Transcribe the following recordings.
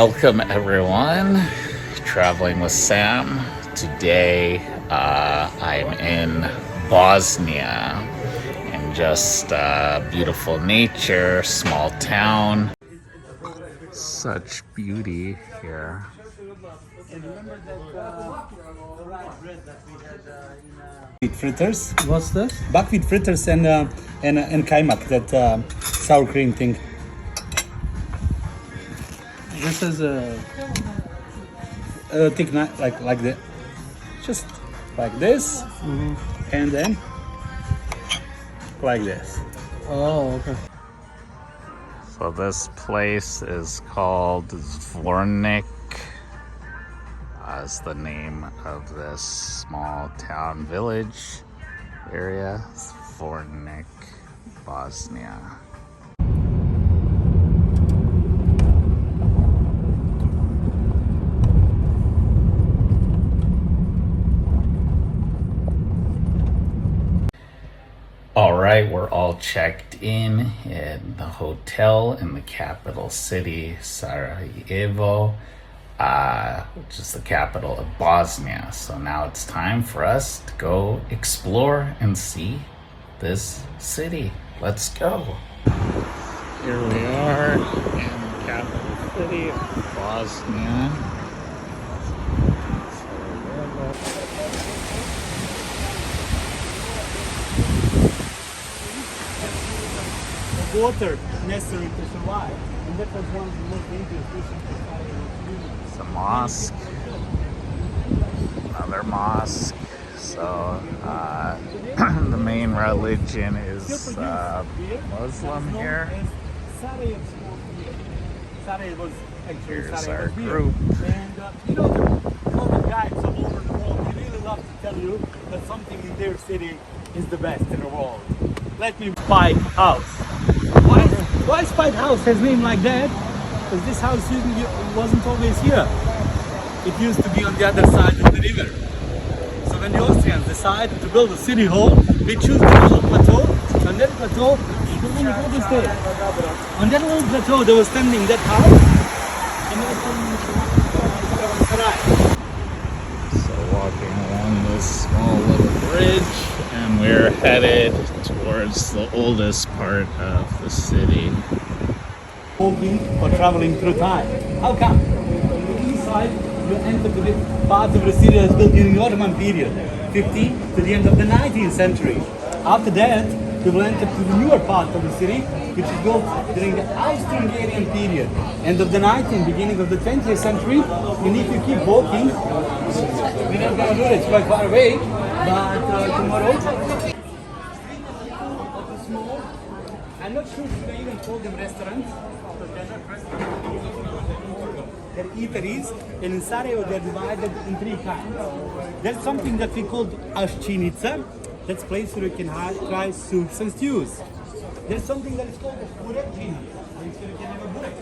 Welcome everyone, traveling with Sam. Today I'm in Bosnia and just beautiful nature, small town. Such beauty here. Fritters. What's this? Buckwheat fritters and kaimak, that sour cream thing. This is a Thick like that. Just like this, and then like this. oh, okay. So this place is called Zvornik. Is the name of this small town village area. Zvornik, Bosnia. All right, we're all checked in the hotel in the capital city, Sarajevo, which is the capital of Bosnia. So now it's time for us to go explore and see this city. Let's go. Here we are in the capital city of Bosnia. Water necessary to survive, and that was one of the most dangerous issues. It's a mosque, another mosque. So the main religion is Muslim here. Sarajevo was actually Here's our Sarajevo group. And all the guides all over the world, they really love to tell you that something in their city is the best in the world. Let me Spike House. Why Spike House has name like that? Because this house wasn't always here. It used to be on the other side of the river. So when the Austrians decided to build a city hall, they chose the little plateau. On that plateau, on that little plateau, they were standing that house. And they were standing So walking along this small little bridge, and we're headed towards the oldest part of the city. walking or traveling through time. How come? On the east side, you enter the part of the city that was built during the Ottoman period, 15th to the end of the 19th century. After that, you will enter to the newer part of the city, which is built during the Austro-Hungarian period, end of the 19th, beginning of the 20th century. And if you keep walking, we're not going to do it, it's quite far away, but tomorrow. I'm not sure if they even call them restaurants. They're eateries, and in Sarajevo they're divided in three kinds. There's something that we call ashchinica. That's a place where you can try soups and stews. There's something that is called a burekina. Where you can have a burek.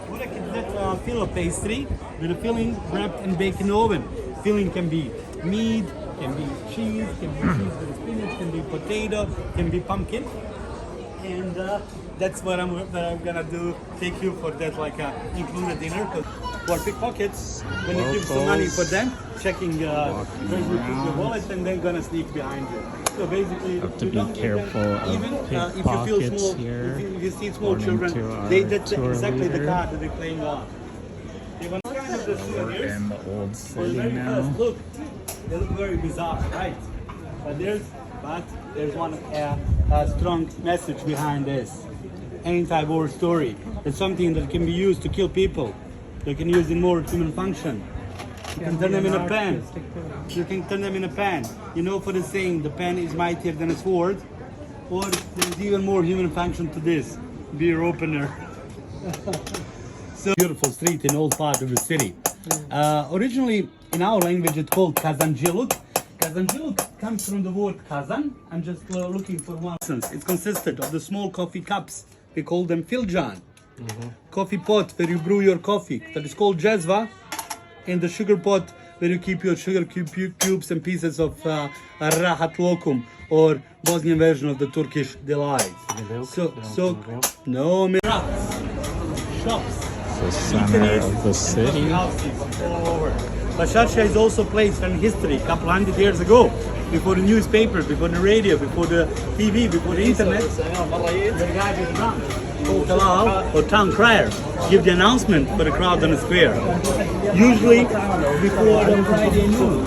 Burek is that filo pastry with a filling wrapped and baked in the oven. Filling can be meat, can be cheese with spinach, can be potato, can be pumpkin. And that's what I'm gonna do. Take you for that, like included dinner. For pickpockets, when you give some money for them, checking where you put your wallet, and they're gonna sneak behind you. So basically, Have to you be don't give careful them, of even if you feel pickpockets small, here, if you see small according children, to our that's tour exactly the leader. card that they're playing on. They want kind of the We're souvenirs. in the old Well, city very now. first, look, they look very bizarre, right? But there's one strong message behind this. Anti-war story. It's something that can be used to kill people. You can use in more human function. You can turn them in a pan. You can turn them in a pan. You know, for the saying, the pen is mightier than a sword. Or there's even more human function to this. Beer opener. So beautiful street in old part of the city. Originally, in our language, it's called Kazancılık. Kazancılık comes from the word kazan. I'm just looking for one. It consisted of the small coffee cups. We call them filjan. Coffee pot where you brew your coffee. That is called jezva. And the sugar pot where you keep your sugar cubes and pieces of rahat lokum, or Bosnian version of the Turkish delight. No mirats, shops. the center of the city. Basharshia is also a place in history, a couple hundred years ago, before the newspaper, before the radio, before the TV, before the internet. The guy with the drum, called Talal, or town crier, give the announcement for the crowd on the square. Usually before the Friday noon.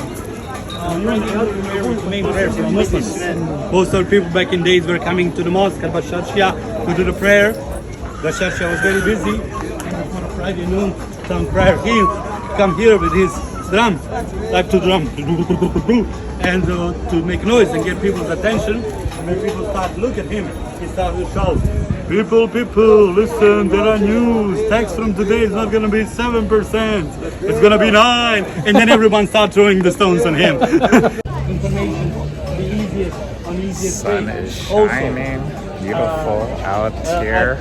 Main prayer for Muslims. Most of the people back in days were coming to the mosque at Basharshia to do the prayer. Basharshia was very busy, and before the Friday noon, town crier came, come here with his drum, like to drum, and to make noise and get people's attention. And when people start to look at him, he started to shout, people, listen, there are news. Tax from today is not going to be 7%, it's going to be 9%. And then everyone starts throwing the stones on him. Information, the easiest Sun way. is shining, beautiful out here.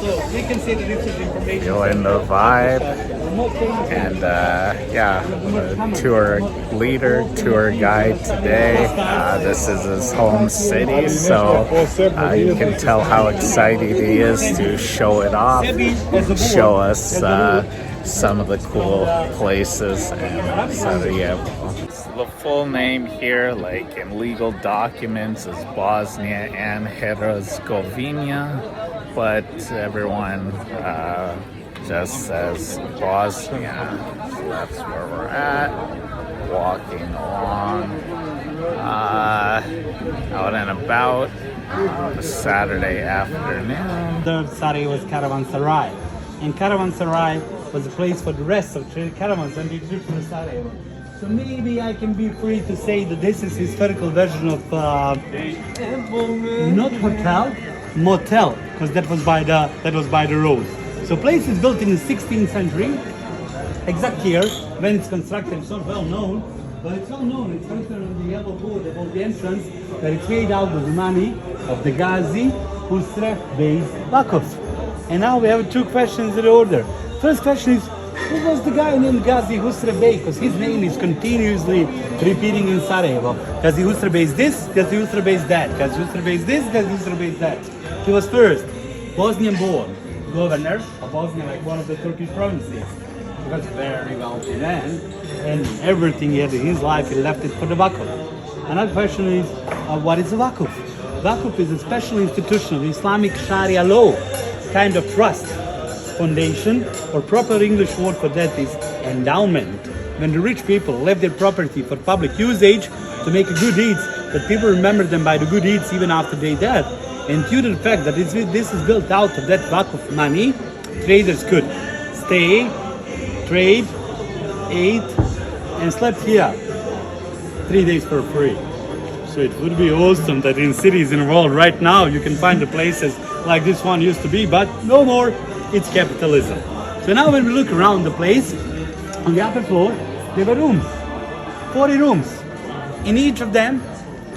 So we can say that this is information. Feeling the vibe. And yeah, the tour leader, tour guide today. This is his home city, so you can tell how excited he is to show it off, show us some of the cool places in Sarajevo. The full name here, like in legal documents, is Bosnia and Herzegovina, but everyone just says Bosnia. So that's where we're at, walking along out and about on a Saturday afternoon. The Sarajevo's caravanserai, and caravanserai was a place for the rest of the caravans and the trip from Sarajevo. So maybe I can be free to say that this is historical version of not hotel, motel, because that was by the road. So place is built in the 16th century. Exact year when it's constructed, it's not well known, but it's well known. It's written on the yellow board above the entrance that it's made out of the money of the Ghazi Husrev Bey's Vakuf. And now we have two questions in order. First question is, who was the guy named Ghazi Husrev Bey? Because his name is continuously repeating in Sarajevo. Ghazi Husrev Bey is this, Ghazi Husrev Bey is that, Ghazi Husrev Bey is this, Ghazi Husrev Bey is that. He was first Bosnian born governor of Bosnia, like one of the Turkish provinces. He was very wealthy man, and everything he had in his life, he left it for the Vakuf. Another question is, what is a Vakuf? Vakuf is a special institution of Islamic Sharia law, kind of trust, foundation, or proper English word for that is endowment. When the rich people left their property for public usage to make good deeds, that people remember them by the good deeds even after they died. And due to the fact that this is built out of that Vakuf money, traders could stay, trade, ate, and slept here 3 days for free. So it would be awesome that in cities in the world right now you can find the places like this one used to be, but no more, it's capitalism. So now when we look around the place, on the upper floor, there were rooms, 40 rooms. In each of them,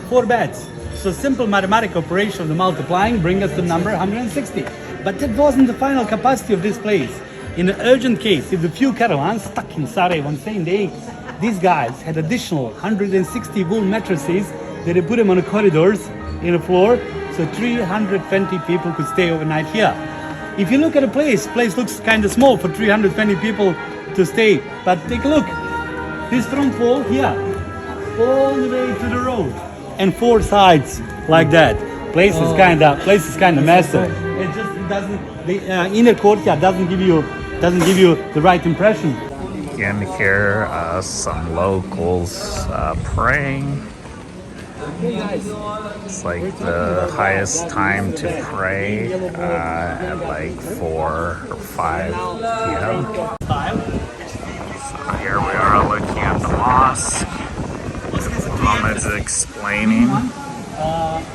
4 beds. So simple mathematical operation of the multiplying bring us to the number 160. But that wasn't the final capacity of this place. In an urgent case, if the few caravans stuck in Sarajevo on the same day, these guys had additional 160 wool mattresses that they put them on the corridors in the floor, so 320 people could stay overnight here. If you look at the place looks kind of small for 320 people to stay, but take a look. This front wall here, all the way to the road, and 4 sides like that. Place is kind of massive. It just doesn't. The inner courtyard doesn't give you the right impression. You can hear some locals praying. It's like the highest time to pray at like 4 or 5 p.m. So here we are looking at the mosque. Muhamed's explaining.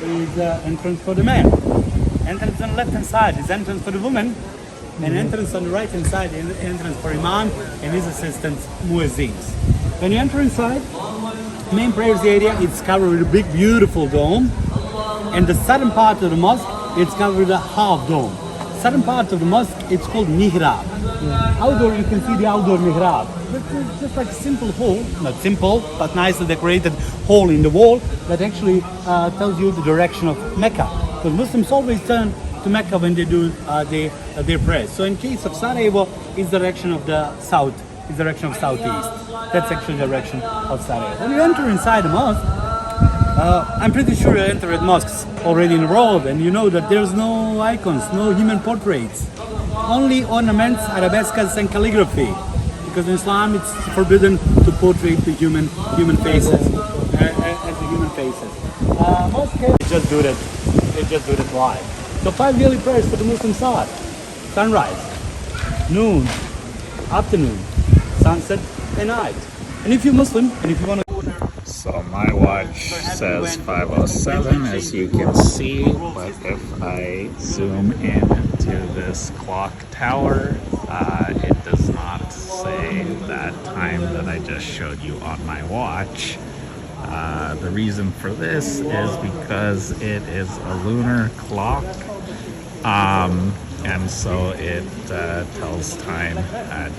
Is entrance for the man. Entrance on the left hand side is entrance for the woman, and entrance on the right hand side is entrance for Imam and his assistants, Muezzins. When you enter inside, main prayers area, it's covered with a big beautiful dome, and the southern part of the mosque, it's covered with a half dome. Southern part of the mosque, it's called mihrab. Outdoor, you can see the outdoor mihrab. It's just like a simple hole, not simple, but nicely decorated hole in the wall that actually tells you the direction of Mecca. Because Muslims always turn to Mecca when they do their prayers. So in case of Sarajevo, is the direction of the south, is the direction of southeast. That's actually the direction of Sarajevo. When you enter inside the mosque, I'm pretty sure you entered mosques already in the world, and you know that there's no icons, no human portraits, only ornaments, arabesques, and calligraphy. Because in Islam it's forbidden to portray the human faces as the human faces. Mosques they just do that live. So 5 daily prayers for the Muslim Salat: sunrise, noon, afternoon, sunset, and night. And if you're Muslim and if you want to, So my watch says 5:07, as you can see, but if I zoom in to this clock tower, it does not say that time that I just showed you on my watch. The reason for this is because it is a lunar clock, and so it tells time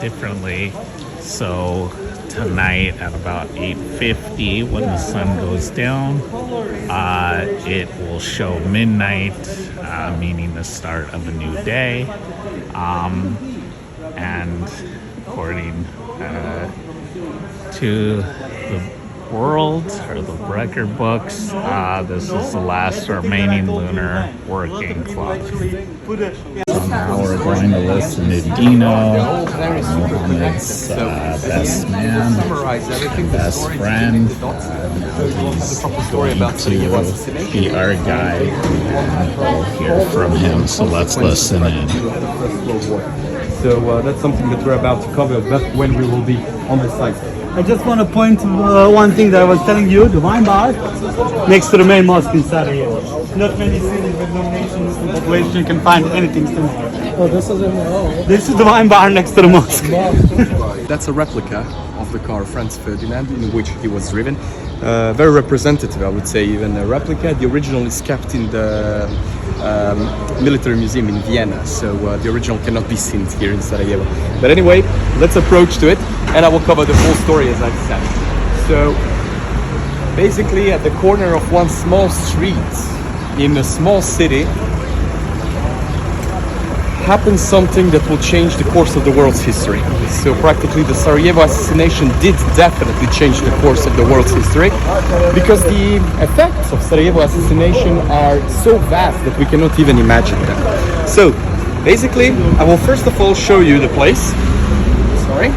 differently. So tonight at about 8:50, when the sun goes down, it will show midnight, meaning the start of a new day. And according to the world or the record books, this is the last remaining lunar working clock. So now we're going to listen to Dino, Muhamed's best man, best friend. Now he's going to be our guide, and we'll hear from him. So let's listen in. So that's something that we're about to cover, but when we will be on the site. I just want to point to one thing that I was telling you, the wine bar next to the main mosque in Sarajevo. Not many cities with nomination Muslim population you can find anything similar. Oh, this is in the This is the wine bar next to the mosque. That's a replica of the car Franz Ferdinand in which he was driven. Very representative, I would say, even a replica. The original is kept in the military museum in Vienna, so the original cannot be seen here in Sarajevo. But anyway, let's approach to it, and I will cover the whole story as I've said. So basically, at the corner of one small street in a small city, happens something that will change the course of the world's history. So practically the Sarajevo assassination did definitely change the course of the world's history, because the effects of Sarajevo assassination are so vast that we cannot even imagine them. So basically, I will first of all show you the place. Sorry.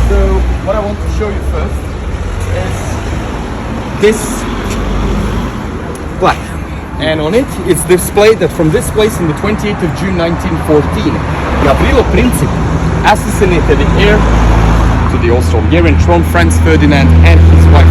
So what I want to show you first is this plaque. And on it, it's displayed that from this place in the 28th of June 1914, Gavrilo Princip assassinated the heir to the Austro-Hungarian throne, Franz Ferdinand, and his wife.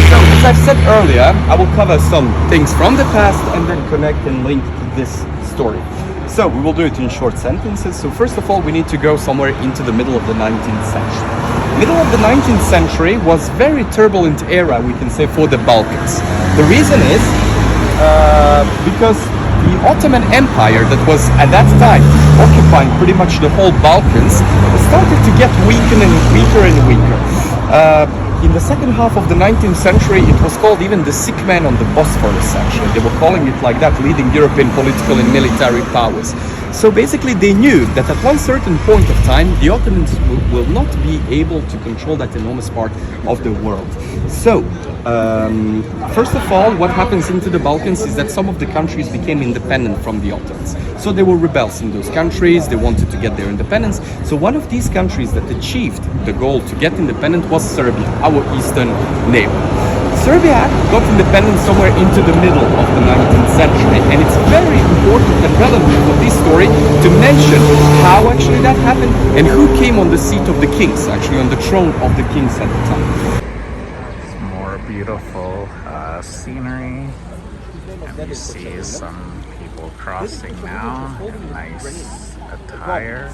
So, as I've said earlier, I will cover some things from the past and then connect and link to this story. So, we will do it in short sentences. So, first of all, we need to go somewhere into the middle of the 19th century. Middle of the 19th century was very turbulent era, we can say, for the Balkans. The reason is because the Ottoman Empire that was at that time occupying pretty much the whole Balkans started to get weaker and weaker and weaker. In the second half of the 19th century, it was called even the sick man on the Bosphorus, actually. They were calling it like that, leading European political and military powers. So basically they knew that at one certain point of time, the Ottomans will not be able to control that enormous part of the world. So, first of all, what happens into the Balkans is that some of the countries became independent from the Ottomans. So there were rebels in those countries, they wanted to get their independence. So one of these countries that achieved the goal to get independent was Serbia, our eastern neighbor. Serbia got independence somewhere into the middle of the 19th century, and it's very important and relevant for this story to mention how actually that happened and who came on the seat of the kings, actually on the throne of the kings at the time. More beautiful scenery, and you see some people crossing now in nice attire.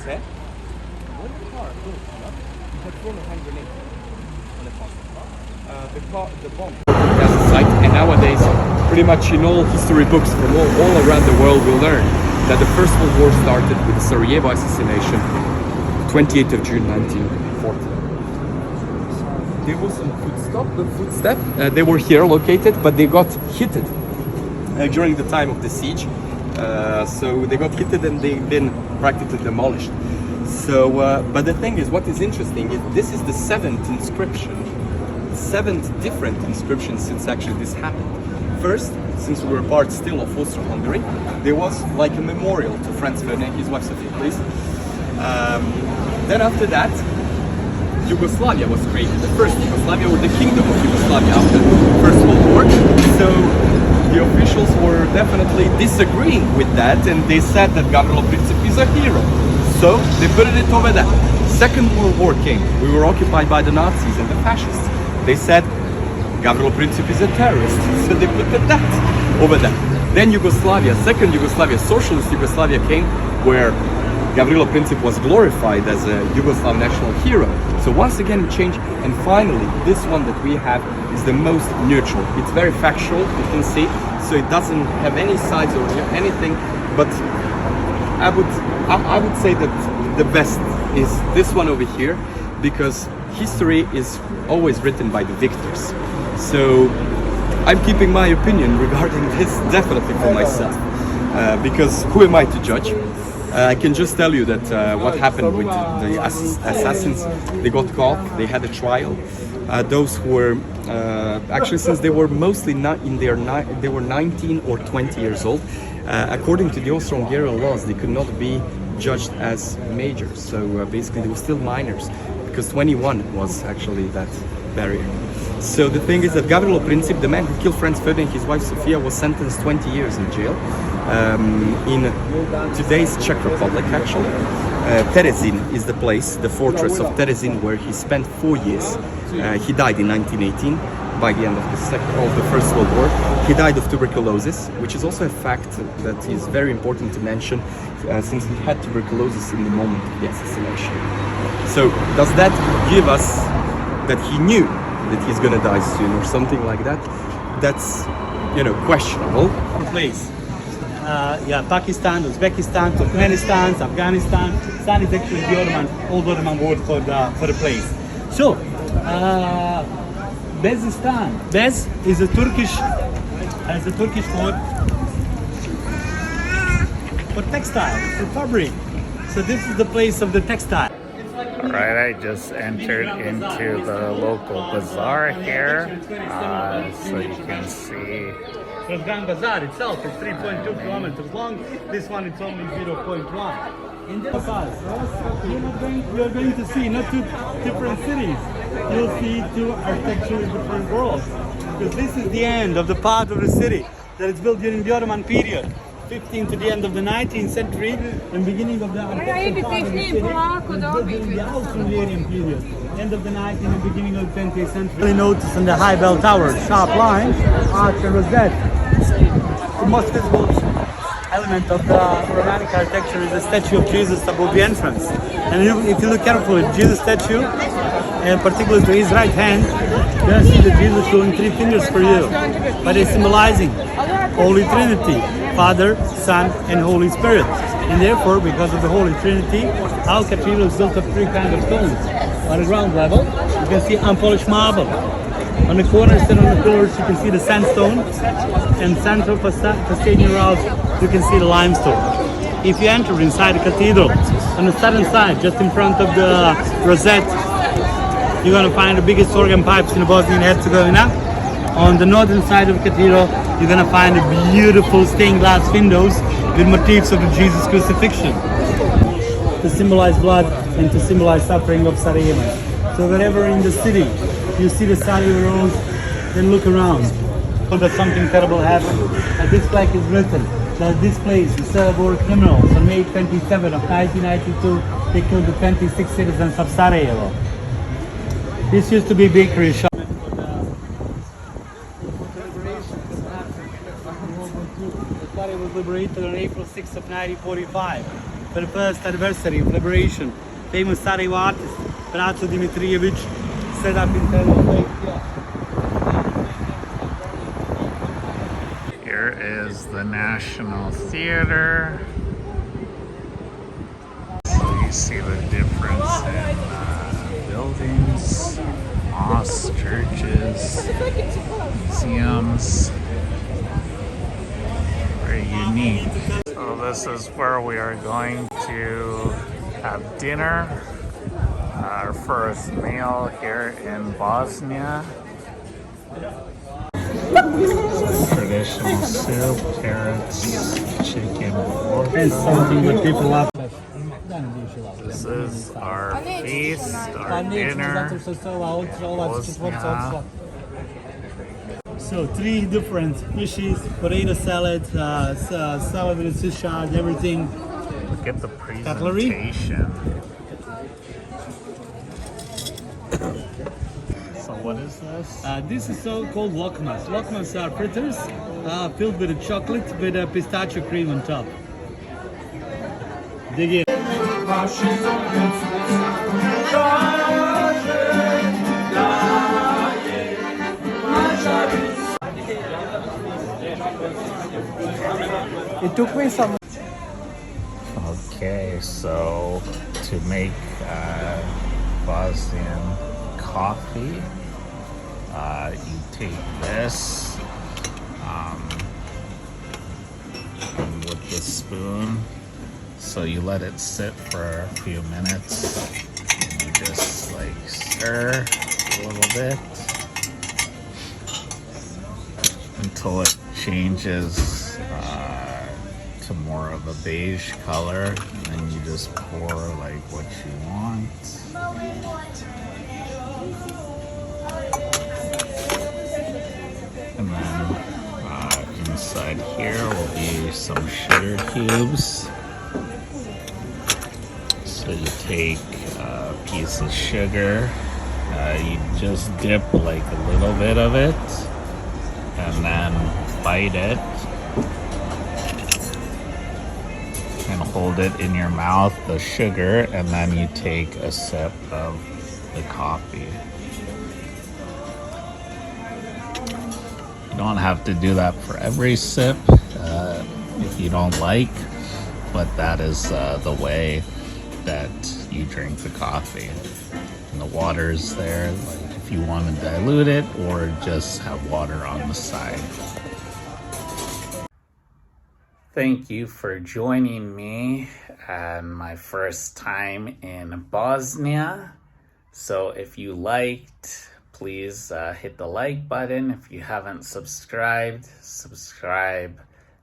The bomb as a site, and nowadays pretty much in all history books from all around the world we learn that the First World War started with the Sarajevo assassination, 28th of June 1940. There was some footstep, they were here located, but they got hit during the time of the siege. So they got hit and they've been practically demolished. So, but the thing is, what is interesting is this is the seventh different inscriptions since actually this happened. First, since we were part still of Austro-Hungary, there was like a memorial to Franz Ferdinand, his wife Sophia, please. Then after that, Yugoslavia was created, the first Yugoslavia, or the Kingdom of Yugoslavia after the First World War. So the officials were definitely disagreeing with that, and they said that Gavrilo Princip is a hero. So they put it over there. Second World War came. We were occupied by the Nazis and the fascists. They said Gavrilo Princip is a terrorist. So they put that over there. Then Yugoslavia, second Yugoslavia, socialist Yugoslavia came, where Gavrilo Princip was glorified as a Yugoslav national hero. So once again it changed, and finally this one that we have is the most neutral. It's very factual, you can see, so it doesn't have any sides or anything, but I would say that the best is this one over here, because history is always written by the victors. So I'm keeping my opinion regarding this definitely for myself, because who am I to judge? I can just tell you that what happened with the assassins, they got caught, they had a trial. Those who were, actually since they were mostly not in their, they were 19 or 20 years old, according to the Austro-Hungarian laws, they could not be judged as majors. So basically they were still minors, because 21 was actually that barrier. So the thing is that Gavrilo Princip, the man who killed Franz Ferdinand, his wife Sofia, was sentenced 20 years in jail in today's Czech Republic, actually. Terezin is the place, the fortress of Terezin, where he spent 4 years. He died in 1918, by the end of the First World War. He died of tuberculosis, which is also a fact that is very important to mention, since he had tuberculosis in the moment of the assassination. So does that give us that he knew that he's gonna die soon or something like that? That's, you know, questionable. Place. Yeah, Pakistan, Uzbekistan, Turkmenistan, Afghanistan. Stan is actually the old Ottoman word for the place. So, Bezistan. Bez is a Turkish word for textile, for fabric. So this is the place of the textile. Alright, I just entered into the local bazaar here, so you can see. The Grand Bazaar itself is 3.2 kilometers long. This one is only 0.1. In the bazaar, you are going to see not two different cities. You'll see two architecturally different worlds. Because this is the end of the part of the city that is built during the Ottoman period. 15th to the end of the 19th century and beginning of the architectural part of the city is built during the Austro-Hungarian period. End of the 19th and beginning of the 20th century. Really notice on the high bell tower, sharp line, arch and rosette. The most visible element of the Romantic architecture is the statue of Jesus above the entrance. And if you look carefully, Jesus statue, and particularly to his right hand, you're going to see that Jesus showing 3 fingers for you. But it's symbolizing Holy Trinity, Father, Son, and Holy Spirit. And therefore, because of the Holy Trinity, our cathedral is built of 3 kinds of stones. On the ground level, you can see unpolished marble. On the corners and on the pillars, you can see the sandstone. And central façade walls, you can see the limestone. If you enter inside the cathedral, on the southern side, just in front of the rosette, you're going to find the biggest organ pipes in Bosnia and Herzegovina. On the northern side of the cathedral, you're going to find the beautiful stained glass windows with motifs of the Jesus crucifixion to symbolize blood and to symbolize suffering of Sarajevo. So wherever in the city you see the Sarajevo rose, then look around. So that something terrible happened. This plaque is written that this place, the Sarajevo criminals, on May 27 of 1992, they killed the 26 citizens of Sarajevo. This used to be a bakery shop. Sarajevo was liberated on April 6 of 1945 for the first anniversary of liberation. Famous Sarajevo artist Braco Dimitrijević set up internal plate here. Here is the National Theater. So you see the difference in buildings, mosques, churches, museums. meat. So this is where we are going to have dinner. Our first meal here in Bosnia. Traditional soup, carrots, chicken, pork. Something that people love. This is our feast, our dinner. Bosnia. So 3 different dishes, potato salad, salad with fish shad, everything. Look at the Cutlery. presentation. So what is this? This is so-called lokmas. Lokmas are fritters filled with chocolate with a pistachio cream on top. Dig in. It took me some. Okay, so to make Bosnian coffee, you take this with the spoon. So you let it sit for a few minutes. And you just like stir a little bit until it changes to more of a beige color, and then you just pour like what you want. And then inside here will be some sugar cubes. So you take a piece of sugar, you just dip like a little bit of it, and then bite it. And hold it in your mouth, the sugar, and then you take a sip of the coffee. You don't have to do that for every sip if you don't like, but that is the way that you drink the coffee. And the water is there, like if you want to dilute it or just have water on the side. Thank you for joining me on my first time in Bosnia. So if you liked, please hit the like button. If you haven't subscribed, subscribe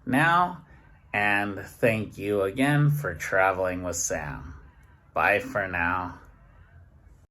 now. And thank you again for traveling with Sam. Bye for now.